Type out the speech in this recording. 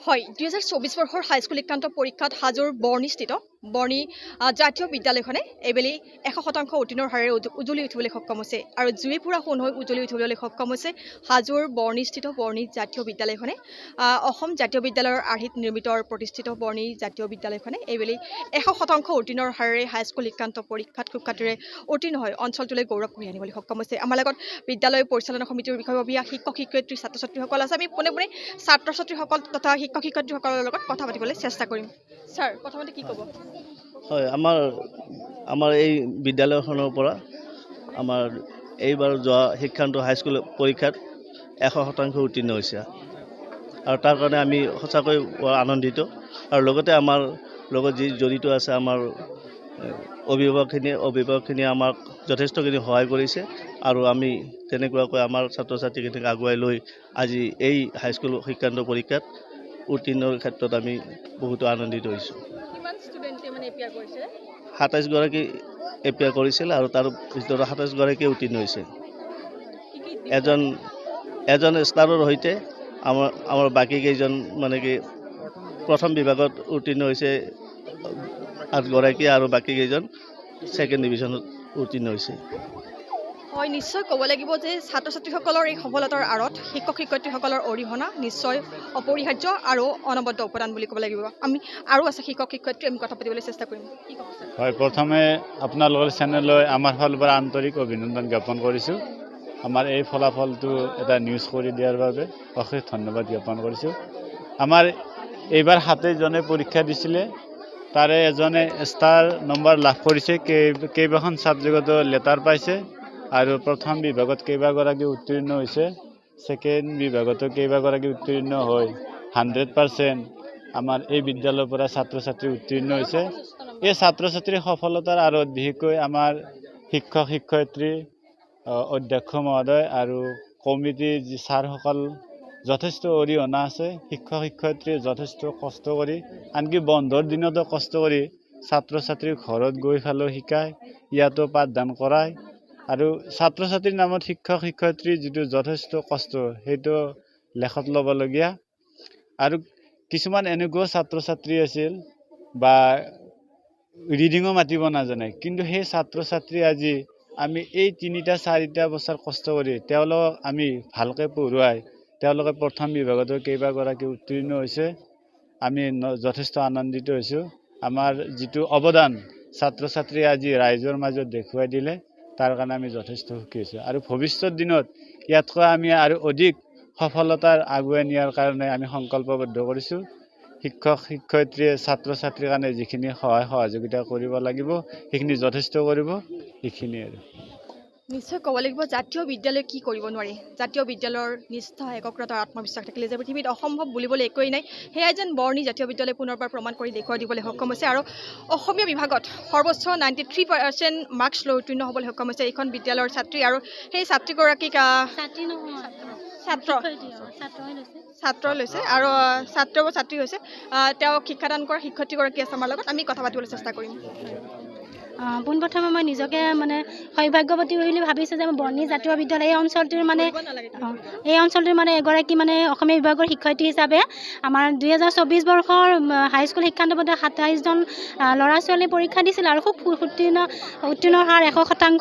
হয় 2024 বৰ্ষৰ হাইস্কুল শিক্ষান্ত পৰীক্ষাত হাজোৰ বৰ্ণিস্থিত বৰ্ণি জাতীয় বিদ্যালয়খনে এইবেলি 100% উত্তীৰ্ণৰ হাৰেৰে উজ্বলি উঠিবলৈ সক্ষম হৈছে আৰু জুই পুৰা সোণ হৈ উজ্বলি উঠিবলৈ সক্ষম হৈছে হাজোৰ বৰ্ণিস্থিত বৰ্ণি জাতীয় বিদ্যালয়খনে অসম জাতীয় বিদ্যালয়ৰ আৰ্হিত নিৰ্মিত প্ৰতিষ্ঠিত বৰ্ণি জাতীয় বিদ্যালয়খনে এইবেলি 100% উত্তীৰ্ণৰ হাৰেৰে হাইস্কুল শিক্ষান্ত পৰীক্ষাত সুখ্যাতিৰে উত্তীৰ্ণ হৈ অঞ্চলটোলৈ গৌৰৱ কঢ়িয়াই আনিবলৈ সক্ষম হৈছে। আমাৰ লগত বিদ্যালয় পৰিচালনা সমিতিৰ বিষয়ববীয়া শিক্ষক শিক্ষয়িত্ৰী ছাত্ৰ ছাত্ৰীসকল আছে। আমি পোনে পোনে ছাত্ৰ ছাত্ৰীসকল তথা শিক্ষক শিক্ষয়িত্ৰীসকলৰ লগত কথা পাতিবলৈ চেষ্টা কৰিম। ছাৰ প্ৰথমতে কি ক'ব? হয়, আমাৰ এই বিদ্যালয়খনৰ পৰা আমাৰ এইবাৰ যোৱা শিক্ষান্ত হাইস্কুল পৰীক্ষাত 100% উত্তীৰ্ণ হৈছে আৰু তাৰ কাৰণে আমি সঁচাকৈ আনন্দিত। আৰু লগতে আমাৰ লগত যি জড়িত আছে আমাৰ অভিভাৱকখিনিয়ে আমাক যথেষ্টখিনি সহায় কৰিছে আৰু আমি তেনেকুৱাকৈ আমাৰ ছাত্ৰ ছাত্ৰীখিনিক আগুৱাই লৈ আজি এই হাইস্কুল শিক্ষান্ত পৰীক্ষাত উত্তীৰ্ণৰ ক্ষেত্ৰত আমি বহুতো আনন্দিত হৈছোঁ। কিমান ষ্টুডেণ্টে মানে এপিয়াৰ কৰিছে? 27 গৰাকী এপিয়াৰ কৰিছিল আৰু তাৰ ভিতৰত 27 গৰাকীয়ে উত্তীৰ্ণ হৈছে। এজন ষ্টাৰৰ সৈতে আমাৰ বাকী কেইজন মানে কি প্ৰথম বিভাগত উত্তীৰ্ণ হৈছে 8 গৰাকী আৰু বাকী কেইজন ছেকেণ্ড ডিভিজনত উত্তীৰ্ণ হৈছে। হয়, নিশ্চয় ক'ব লাগিব যে ছাত্ৰ ছাত্ৰীসকলৰ এই সফলতাৰ আঁৰত শিক্ষক শিক্ষয়িত্ৰীসকলৰ অৰিহণা নিশ্চয় অপৰিহাৰ্য আৰু অনবদ্য অৱদান বুলি ক'ব লাগিব। আমি আৰু আছে শিক্ষক শিক্ষয়িত্ৰী, আমি কথা পাতিবলৈ চেষ্টা কৰিম। হয়, প্ৰথমে আপোনালোকৰ চেনেললৈ আমাৰ ফালৰ পৰা আন্তৰিক অভিনন্দন জ্ঞাপন কৰিছোঁ। আমাৰ এই ফলাফলটো এটা নিউজ কৰি দিয়াৰ বাবে অশেষ ধন্যবাদ জ্ঞাপন কৰিছোঁ। আমাৰ এইবাৰ 27 জনে পৰীক্ষা দিছিলে, তাৰে এজনে ষ্টাৰ নম্বৰ লাভ কৰিছে, কেইবাখন ছাবজেক্টতো লেটাৰ পাইছে আৰু প্ৰথম বিভাগত কেইবাগৰাকী উত্তীৰ্ণ হৈছে, ছেকেণ্ড বিভাগতো কেইবাগৰাকী উত্তীৰ্ণ হৈ 100% আমাৰ এই বিদ্যালয়ৰ পৰা ছাত্ৰ ছাত্ৰী উত্তীৰ্ণ হৈছে। এই ছাত্ৰ ছাত্ৰীৰ সফলতাৰ আঁৰত বিশেষকৈ আমাৰ শিক্ষক শিক্ষয়িত্ৰী, অধ্যক্ষ মহোদয় আৰু কমিটিৰ যি ছাৰসকল যথেষ্ট অৰিহণা আছে। শিক্ষক শিক্ষয়িত্ৰীয়ে যথেষ্ট কষ্ট কৰি, আনকি বন্ধৰ দিনতো কষ্ট কৰি ছাত্ৰ ছাত্ৰীৰ ঘৰত গৈ ফালেও শিকায়, ইয়াতো পাঠদান কৰায় আৰু ছাত্ৰ ছাত্ৰীৰ নামত শিক্ষক শিক্ষয়িত্ৰীৰ যিটো যথেষ্ট কষ্ট সেইটো লেখত ল'বলগীয়া। আৰু কিছুমান এনেকুৱা ছাত্ৰ ছাত্ৰী আছিল বা ৰিডিঙো মাতিব নাজানে, কিন্তু সেই ছাত্ৰ ছাত্ৰী আজি আমি এই 3-4 বছৰ কষ্ট কৰি তেওঁলোকক আমি ভালকৈ পঢ়ুৱাই তেওঁলোকে প্ৰথম বিভাগতো কেইবাগৰাকী উত্তীৰ্ণ হৈছে। আমি যথেষ্ট আনন্দিত হৈছোঁ। আমাৰ যিটো অৱদান ছাত্ৰ ছাত্ৰীয়ে আজি ৰাইজৰ মাজত দেখুৱাই দিলে, তাৰ কাৰণে আমি যথেষ্ট সুখী হৈছোঁ আৰু ভৱিষ্যত দিনত ইয়াতকৈ আমি আৰু অধিক সফলতাৰ আগুৱাই নিয়াৰ কাৰণে আমি সংকল্পবদ্ধ কৰিছোঁ। শিক্ষক শিক্ষয়িত্ৰীয়ে ছাত্ৰ ছাত্ৰীৰ কাৰণে যিখিনি সহায় সহযোগিতা কৰিব লাগিব সেইখিনি যথেষ্ট কৰিব, এইখিনি আৰু। নিশ্চয় ক'ব লাগিব জাতীয় বিদ্যালয় কি কৰিব নোৱাৰি। জাতীয় বিদ্যালয়ৰ নিষ্ঠা, একাগ্ৰতা, আত্মবিশ্বাস থাকিলে যে পৃথিৱীত অসম্ভৱ বুলিবলৈ একোৱেই নাই। সেয়াই যেন বৰ্ণি জাতীয় বিদ্যালয় পুনৰবাৰ প্ৰমাণ কৰি দেখুৱাই দিবলৈ সক্ষম হৈছে আৰু অসমীয়া বিভাগত সৰ্বোচ্চ 93% মাৰ্কছ লৈ উত্তীৰ্ণ হ'বলৈ সক্ষম হৈছে এইখন বিদ্যালয়ৰ ছাত্ৰী। আৰু সেই ছাত্ৰীগৰাকীক ছাত্ৰ লৈছে আৰু ছাত্ৰী হৈছে। তেওঁক শিক্ষাদান কৰা শিক্ষয়িত্ৰীগৰাকী আছে আমাৰ লগত, আমি কথা পাতিবলৈ চেষ্টা কৰিম। পোনপ্ৰথমে মই নিজকে মানে সৌভাগ্যৱতী বুলি ভাবিছোঁ যে মই বৰ্ণি জাতীয় বিদ্যালয় এই অঞ্চলটোৰ মানে এগৰাকী মানে অসমীয়া বিভাগৰ শিক্ষয়িত্ৰী হিচাপে আমাৰ 2024 বৰ্ষৰ হাইস্কুল শিক্ষান্ত পৰীক্ষাত 27জন ল'ৰা ছোৱালীয়ে পৰীক্ষা দিছিল আৰু খুব উত্তীৰ্ণৰ হাৰ 100%